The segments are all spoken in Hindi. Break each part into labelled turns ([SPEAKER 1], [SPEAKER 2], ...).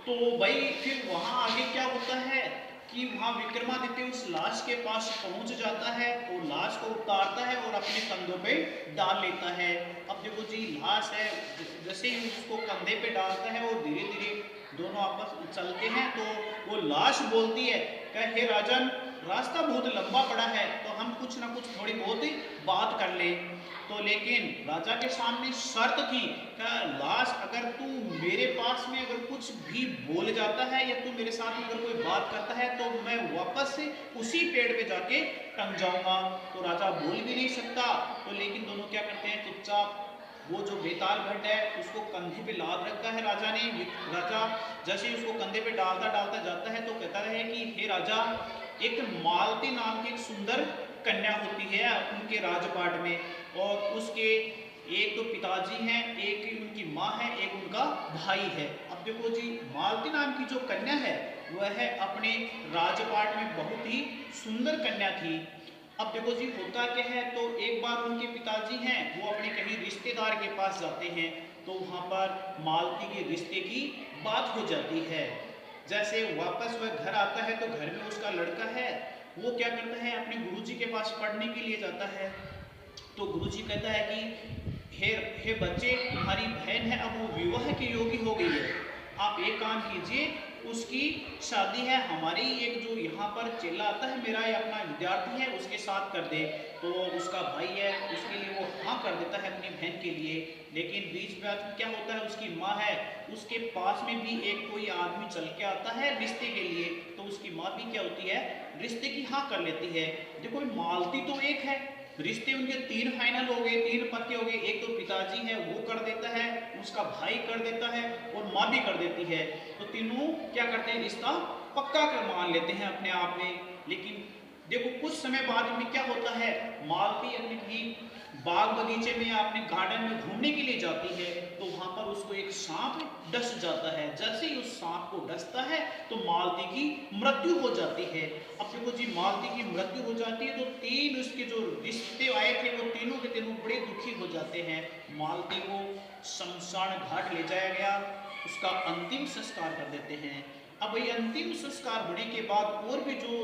[SPEAKER 1] तो भाई फिर वहां आगे क्या होता है कि वहां विक्रमादित्य उस लाश के पास पहुंच जाता है और लाश को उतारता है और अपने कंधों पे डाल लेता है। अब देखो जी लाश है, जैसे ही उसको कंधे पे डालता है और धीरे धीरे दोनों आपस में चलते हैं तो वो लाश बोलती है कह हे राजन, रास्ता बहुत लंबा पड़ा है तो हम कुछ ना कुछ थोड़ी बहुत ही बात कर ले। तो लेकिन राजा के सामने शर्त थी कि लाश अगर तू मेरे पास में अगर कुछ भी बोल जाता है या तू मेरे साथ में अगर कोई बात करता है तो मैं वापस से उसी पेड़ पे जाके टंग जाऊंगा। तो राजा बोल भी नहीं सकता, तो लेकिन दोनों क्या करते हैं चुपचाप वो जो बेताल भट्ट है उसको कंधे पे लाद रखा है राजा ने। राजा जैसे ही उसको कंधे पे डालता डालता जाता है तो कहता है कि हे राजा, एक मालती नाम की एक सुंदर कन्या होती है उनके राजपाट में, और उसके एक तो पिताजी हैं, एक उनकी माँ है, एक उनका भाई है। अब देखो जी मालती नाम की जो कन्या है वह है अपने राजपाट में बहुत ही सुंदर कन्या थी। अब देखो जी होता क्या है, तो एक बार उनके पिताजी हैं वो अपने कहीं रिश्तेदार के पास जाते हैं तो वहाँ पर मालती के रिश्ते की बात हो जाती है। जैसे वापस वह घर आता है तो घर में उसका लड़का है वो क्या करता है अपने गुरुजी के पास पढ़ने के लिए जाता है। तो गुरुजी कहता है कि हे बच्चे, तुम्हारी बहन है अब वो विवाह की योग्य हो गई है, आप एक काम कीजिए उसकी शादी है हमारी एक जो यहाँ पर चेला आता है मेरा या अपना विद्यार्थी है उसके साथ कर दे। तो उसका भाई है उसके लिए वो हाँ कर देता है अपनी बहन के लिए। लेकिन बीच में क्या होता है, उसकी माँ है उसके पास में भी एक कोई आदमी चल के आता है रिश्ते के लिए, तो उसकी माँ भी क्या होती है रिश्ते की हाँ कर लेती है। देखो मालती तो एक है, रिश्ते उनके तीन फाइनल हो गए, तीन पक्के हो गए, एक तो पिताजी है वो कर देता है, उसका भाई कर देता है और माँ भी कर देती है। तो तीनों क्या करते हैं रिश्ता पक्का कर मान लेते हैं अपने आप में। लेकिन देखो कुछ समय बाद में क्या होता है, मालती अपने कहीं बाग बगीचे में या अपने गार्डन में घूमने के लिए जाती है तो वहां पर उसको एक सांप डस जाता है। जैसे ही उस सांप को डसता है तो मालती की मृत्यु हो जाती है। अब देखो जी मालती की मृत्यु हो जाती है तो तीन उसके जो रिश्ते आए थे वो तीनों के तीनों बड़े दुखी हो जाते हैं। मालती को शमशान घाट ले जाया गया, उसका अंतिम संस्कार कर देते हैं। अब भाई अंतिम संस्कार होने के बाद और भी जो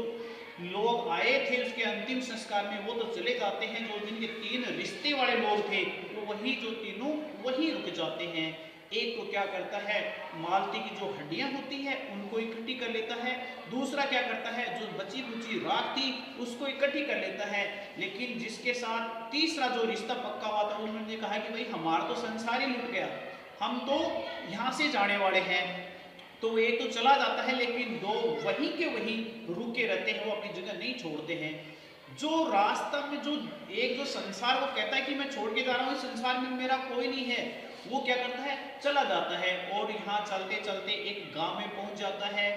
[SPEAKER 1] लोग आए थे उसके अंतिम संस्कार में वो तो चले जाते हैं, जो जिनके तीन रिश्ते वाले लोग थे वो वही जो तीनों वही रुक जाते हैं। एक तो क्या करता है मालती की जो हड्डियां होती है उनको इकट्ठी कर लेता है, दूसरा क्या करता है जो बची कुची राख थी उसको इकट्ठी कर लेता है। लेकिन जिसके साथ तीसरा जो रिश्ता पक्का हुआ था उन्होंने कहा कि भाई हमारा तो संसार ही लुट गया, हम तो यहाँ से जाने वाले हैं। तो एक तो चला जाता है लेकिन दो वहीं के वहीं रुके रहते हैं, वो अपनी जगह नहीं छोड़ते हैं। जो रास्ता में जो एक जो संसार वो कहता है कि मैं छोड़ के जा रहा हूँ इस संसार में मेरा कोई नहीं है, वो क्या करता है चला जाता है और यहाँ चलते चलते एक गांव में पहुंच जाता है।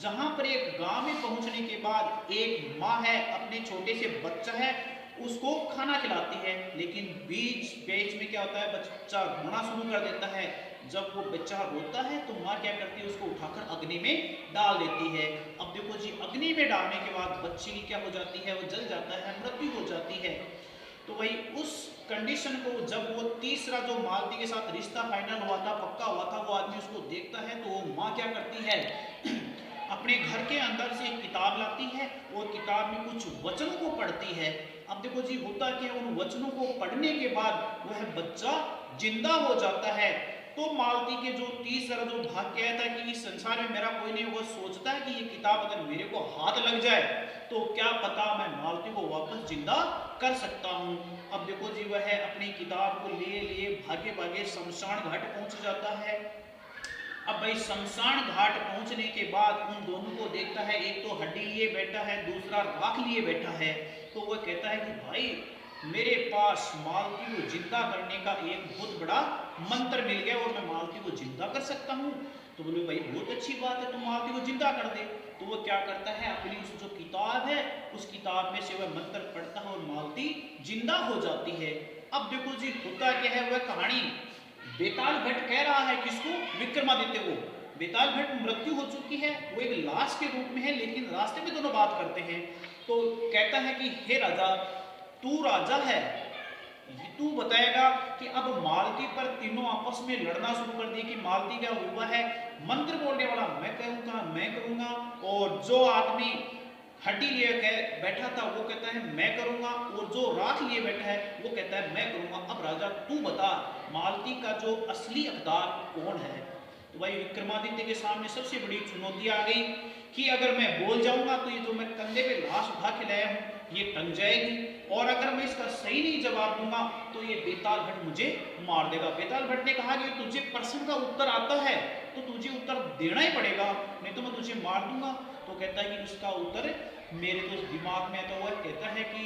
[SPEAKER 1] जहां पर एक गांव में पहुंचने के बाद एक माँ है अपने छोटे से बच्चा है उसको खाना खिलाती है, लेकिन बीच बीच में क्या होता है बच्चा रोना शुरू कर देता है। जब वो बच्चा रोता है तो माँ क्या करती है उसको उठाकर अग्नि में डाल देती है। अब देखो जी अग्नि में डालने के बाद बच्चे की क्या हो जाती है वो जल जाता है, मृत्यु हो जाती है। तो वही उस कंडीशन को जब वो तीसरा जो मालती के साथ रिश्ता फाइनल हुआ था पक्का हुआ था वो आदमी उसको देखता है तो वो माँ क्या करती है अपने घर के अंदर से एक किताब लाती है और किताब में कुछ वचनों को पढ़ती है। अब देखो जी होता क्या उन वचनों को पढ़ने के बाद वह बच्चा जिंदा हो जाता है। तो मालती के जो तीसरा जो भाग्य आया था कि इस संसार में मेरा कोई नहीं, वो सोचता है कि ये किताब अगर मेरे को हाथ लग जाए तो क्या पता मैं मालती को वापस जिंदा कर सकता हूँ। अब देखो जी वह अपनी किताब को लिए लिए भागे भागे शमशान घाट पहुंच जाता है। अब भाई शमशान घाट पहुंचने के बाद उन दोनों को देखता है, एक तो हड्डी लिए बैठा है दूसरा राख लिए बैठा है। तो वह कहता है कि भाई मेरे पास मालती को जिंदा करने का एक बहुत बड़ा मंत्र मिल गया और मैं मालती को जिंदा कर सकता हूँ। तो बोले भाई बहुत अच्छी बात है, तुम मालती को जिंदा कर दे। तो वो क्या करता है अपनी उस जो किताब है उस किताब में से वह मंत्र पढ़ता है और मालती जिंदा हो जाती है। अब देखो जी होता क्या है, वह कहानी बेताल भट्ट कह रहा है किसको, विक्रमादित्य को। बेताल भट्ट मृत्यु हो चुकी है, वो एक लाश के रूप में है, लेकिन रास्ते में दोनों बात करते हैं। तो कहता है कि हे राजा, तू राजा है ये तू बताएगा कि अब मालती पर तीनों आपस में लड़ना शुरू कर दिए कि मालती क्या हुआ है, मंत्र बोलने वाला मैं करूंगा, और जो आदमी हड्डी लिए बैठा था वो कहता है मैं करूंगा, और जो राख लिए बैठा है वो कहता है मैं करूंगा। अब राजा तू बता मालती का जो असली हकदार कौन है। तो भाई विक्रमादित्य के सामने सबसे बड़ी चुनौती आ गई कि अगर मैं बोल जाऊंगा तो ये जो मैं कंधे पे लाश उठा के लाया हूँ ये टंग जाएगी, और अगर मैं इसका सही नहीं जवाब दूंगा तो ये बेताल भट्ट मुझे मार देगा। बेताल भट्ट ने कहा कि तुझे प्रश्न का उत्तर आता है तो तुझे उत्तर देना ही पड़ेगा, नहीं तो मैं तुझे मार दूंगा। तो कहता है कि उसका उत्तर मेरे तो दिमाग में आता हुआ कहता है कि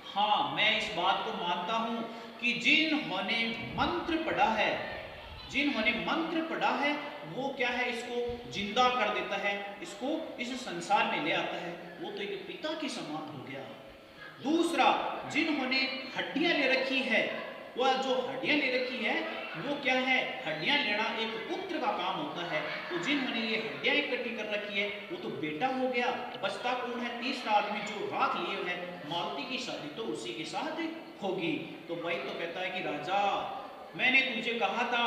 [SPEAKER 1] हाँ मैं इस बात को मानता हूं कि जिन्होंने मंत्र पढ़ा है वो क्या है, इसको जिंदा कर देता है, इसको इस संसार में ले आता है, वो तो एक पिता के समान हो गया। दूसरा, जिन्होंने हड्डियां ले रखी है, वह जो हड्डियां ले रखी है वो क्या है, हड्डियां लेना एक पुत्र का काम होता है, तो जिन्होंने ये हड्डियां इकट्ठी कर रखी है वो तो बेटा हो गया। बचता कौन है, तीसरा आदमी जो राख लिए है, मालती की शादी तो उसी के साथ होगी। तो भाई तो कहता है कि राजा मैंने तुझे कहा था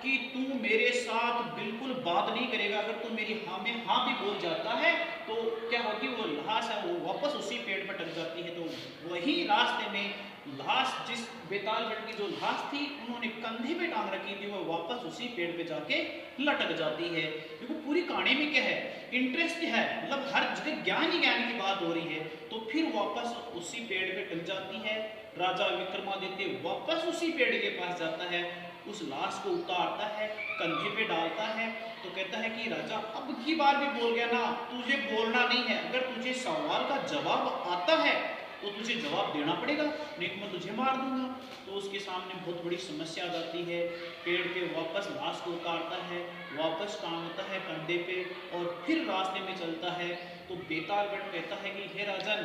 [SPEAKER 1] कि तू मेरे साथ बिल्कुल बात नहीं करेगा, अगर तू मेरी हाँ में हाँ भी बोल जाता है तो क्या होती, वो लाश है वो वापस उसी पेड़ पर टक जाती है। तो वही रास्ते में लाश, जिस बेताल भट्ट की जो लाश थी उन्होंने कंधे पे टांग रखी थी, वो वापस उसी पेड़ पे जाके लटक जाती है। देखो पूरी कहानी में क्या है, इंटरेस्ट है, मतलब हर जगह ज्ञान ही ज्ञान की बात हो रही है। तो फिर वापस उसी पेड़ पे टक जाती है। राजा विक्रमादित्य वापस उसी पेड़ के पास जाता है, उस लाश को उतारता है, कंधे पे डालता है, तो कहता है कि राजा अब की बार भी बोल गया ना, तुझे बोलना नहीं है, अगर तुझे सवाल का जवाब आता है तो तुझे जवाब देना पड़ेगा, नहीं तो मैं तुझे मार दूंगा। तो उसके सामने बहुत बड़ी समस्या आ जाती है। पेड़ पे वापस लाश को उतारता है, वापस टांगता है कंधे पे और फिर रास्ते में चलता है। तो बेताल भट्ट कहता है कि हे राजन,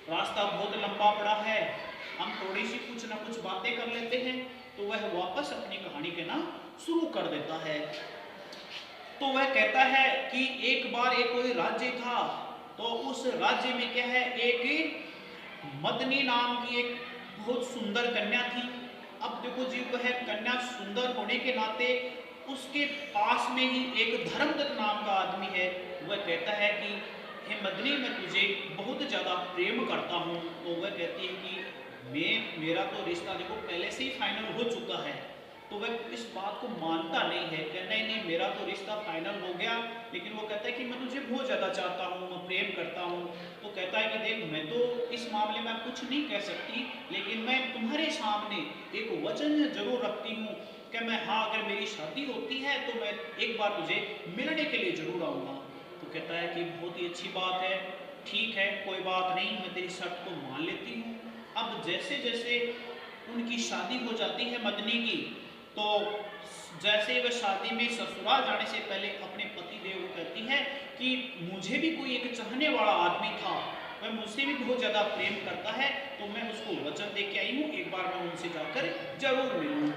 [SPEAKER 1] रास्ता बहुत लंबा पड़ा है, हम थोड़ी सी कुछ ना कुछ बातें कर लेते हैं। तो वह वापस अपनी कहानी के नाम शुरू कर देता है। तो वह कहता है कि एक बार एक कोई राज्य था, तो उस राज्य में क्या है, एक मदनी नाम की एक बहुत सुंदर कन्या थी। अब देखो जी, वह कन्या सुंदर होने के नाते उसके पास में ही एक धर्मदत्त नाम का आदमी है। वह कहता है कि हे मदनी, मैं तुझे बहुत ज़्यादा प्रेम करता हूँ। तो वह कहती है कि मेरा तो रिश्ता देखो पहले से ही फाइनल हो चुका है। तो वह इस बात को मानता नहीं है कि नहीं नहीं मेरा तो रिश्ता फाइनल हो गया, लेकिन वो कहता है कि मैं तुझे बहुत ज़्यादा चाहता हूँ, मैं प्रेम करता हूँ। तो कहता है कि देख, मैं तो इस मामले में कुछ नहीं कह सकती, लेकिन मैं तुम्हारे सामने एक वचन जरूर रखती हूँ कि मैं, हाँ, अगर मेरी शादी होती है तो मैं एक बार तुझे मिलने के लिए जरूर आऊँगा। तो कहता है कि बहुत ही अच्छी बात है, ठीक है, कोई बात नहीं, मैं तेरी शर्त को मान लेती हूँ। अब जैसे जैसे उनकी शादी हो जाती है मदनी की, तो जैसे वह शादी में ससुराल जाने से पहले अपने पति देव को कहती है कि मुझे भी कोई एक चाहने वाला आदमी था, वह मुझसे भी बहुत ज़्यादा प्रेम करता है, तो मैं उसको वचन दे के आई हूँ, एक बार मैं उनसे जाकर जरूर मिलूँ।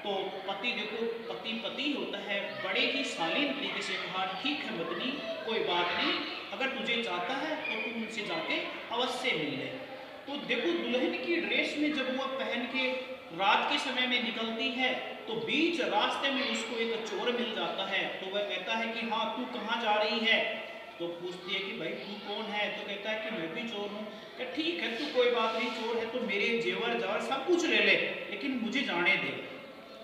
[SPEAKER 1] तो पति देखो, पति पति होता है, बड़े ही शालीन तरीके से कहा, ठीक है मदनी, कोई बात नहीं, अगर तुझे चाहता है तो तू उनसे जाके अवश्य मिल ले। तो देखो दुल्हन की ड्रेस में जब वह पहन के रात के समय में निकलती है, तो बीच रास्ते में उसको एक चोर मिल जाता है। तो वह कहता है कि हाँ, तू कहाँ जा रही है। तो पूछती है कि भाई तू कौन है। तो कहता है कि मैं भी चोर हूँ। क्या ठीक है, तू कोई बात नहीं, चोर है तो मेरे जेवर जावर सब कुछ ले ले, लेकिन मुझे जाने दे।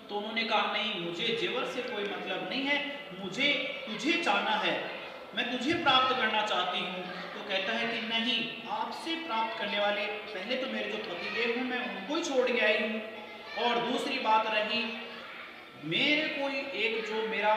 [SPEAKER 1] तो उन्होंने कहा नहीं, मुझे जेवर से कोई मतलब नहीं है, मुझे तुझे चाहना है, मैं तुझे प्राप्त करना चाहती हूँ। तो कहता है कि नहीं, आपसे प्राप्त करने वाले पहले तो मेरे जो पतिदेव हैं मैं उनको ही छोड़ के आई हूँ, और दूसरी बात रही मेरे कोई एक जो मेरा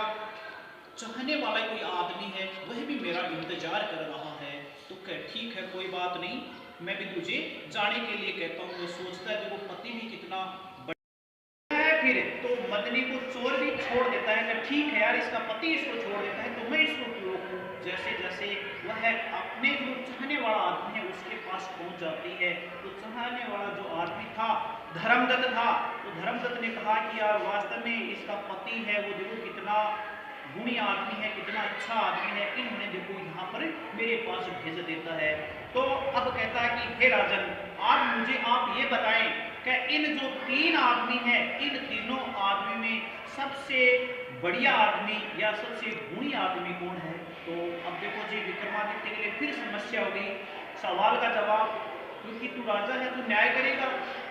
[SPEAKER 1] चाहने वाला कोई आदमी है वह भी मेरा इंतजार कर रहा है। तो कह ठीक है, कोई बात नहीं, मैं भी तुझे जाने के लिए कहता हूँ। वो सोचता है देखो पति भी कितना बड़ा है। फिर तो मदनी को चोर भी छोड़ देता है कि ठीक है यार, इसका पति इसको छोड़ देता है तो मैं इसको क्यों रोकूं। जैसे जैसे वह अपने जो चाहने वाला आदमी है उसके पास पहुंच जाती है, तो चाहने वाला जो आदमी था धर्मदत्त था। तो धर्मदत्त ने कहा कि यार वास्तव में इसका पति है वो देखो कितना गुणी आदमी है, कितना अच्छा आदमी है, इन्होंने देखो यहाँ पर मेरे पास भेज देता है। तो अब कहता है कि हे राजन, आप मुझे आप ये बताएं क्या इन जो तीन आदमी हैं, इन तीनों आदमी में सबसे बढ़िया आदमी या सबसे गुणी आदमी कौन है? तो अब देखो जी, विक्रमादित्य के लिए फिर समस्या हो गई। सवाल का जवाब, क्योंकि तू राजा है, तू न्याय करेगा,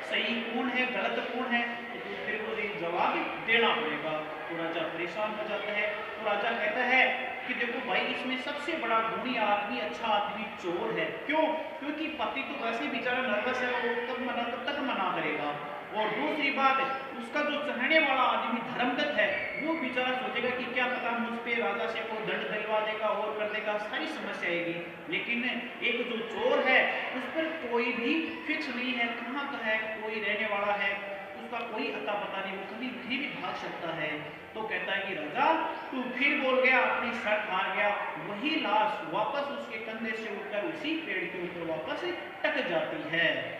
[SPEAKER 1] सही कौन है गलत कौन है, तो तेरे को ये जवाब देना पड़ेगा। तो राजा परेशान हो जाता है। तो राजा कहता है कि देखो भाई, इसमें सबसे बड़ा गुणी आदमी, अच्छा आदमी चोर है। क्यों? क्योंकि पति तो वैसे बेचारा नर्वस है, वो तब तक मना करेगा। और दूसरी बात, उसका जो चाहने वाला आदमी धर्मदत्त है, वो बेचारा सोचेगा कि क्या पता मुझ पे राजा से कोई दंड दिलवा देगा और कर देगा, सारी समस्या आएगी। लेकिन एक जो चोर है, उस पर कोई भी फिक्स नहीं है, कहाँ का है, कोई रहने वाला है, उसका कोई अता पता नहीं, वो कभी कहीं भी भाग सकता है। तो कहता है कि राजा, तू फिर बोल गया, अपनी शर्त हार गया। वही लाश वापस उसके कंधे से उठकर उसी पेड़ के ऊपर वापस टक जाती है।